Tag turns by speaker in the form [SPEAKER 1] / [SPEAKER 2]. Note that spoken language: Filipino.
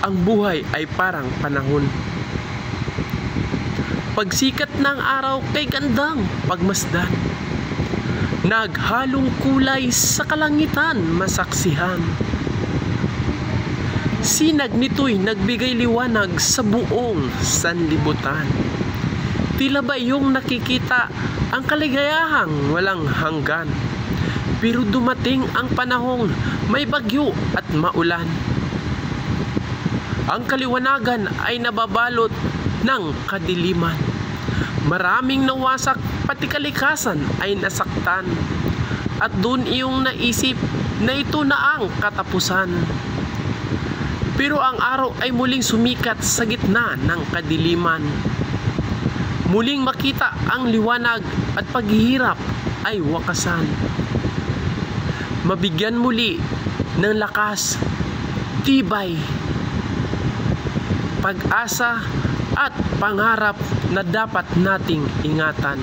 [SPEAKER 1] ang buhay ay parang panahon. Pagsikat ng araw kay gandang pagmasdan, naghalong kulay sa kalangitan masaksihan. Sinag nito'y nagbigay liwanag sa buong sanlibutan. Tila ba yung nakikita ang kaligayahang walang hanggan? Pero dumating ang panahong may bagyo at maulan. Ang kaliwanagan ay nababalot ng kadiliman. Maraming nawasak, pati kalikasan ay nasaktan. At doon iyong naisip na ito na ang katapusan. Pero ang araw ay muling sumikat sa gitna ng kadiliman. Muling makita ang liwanag at paghihirap ay wakasan. Mabigyan muli ng lakas, tibay, pag-asa at pangarap na dapat nating ingatan.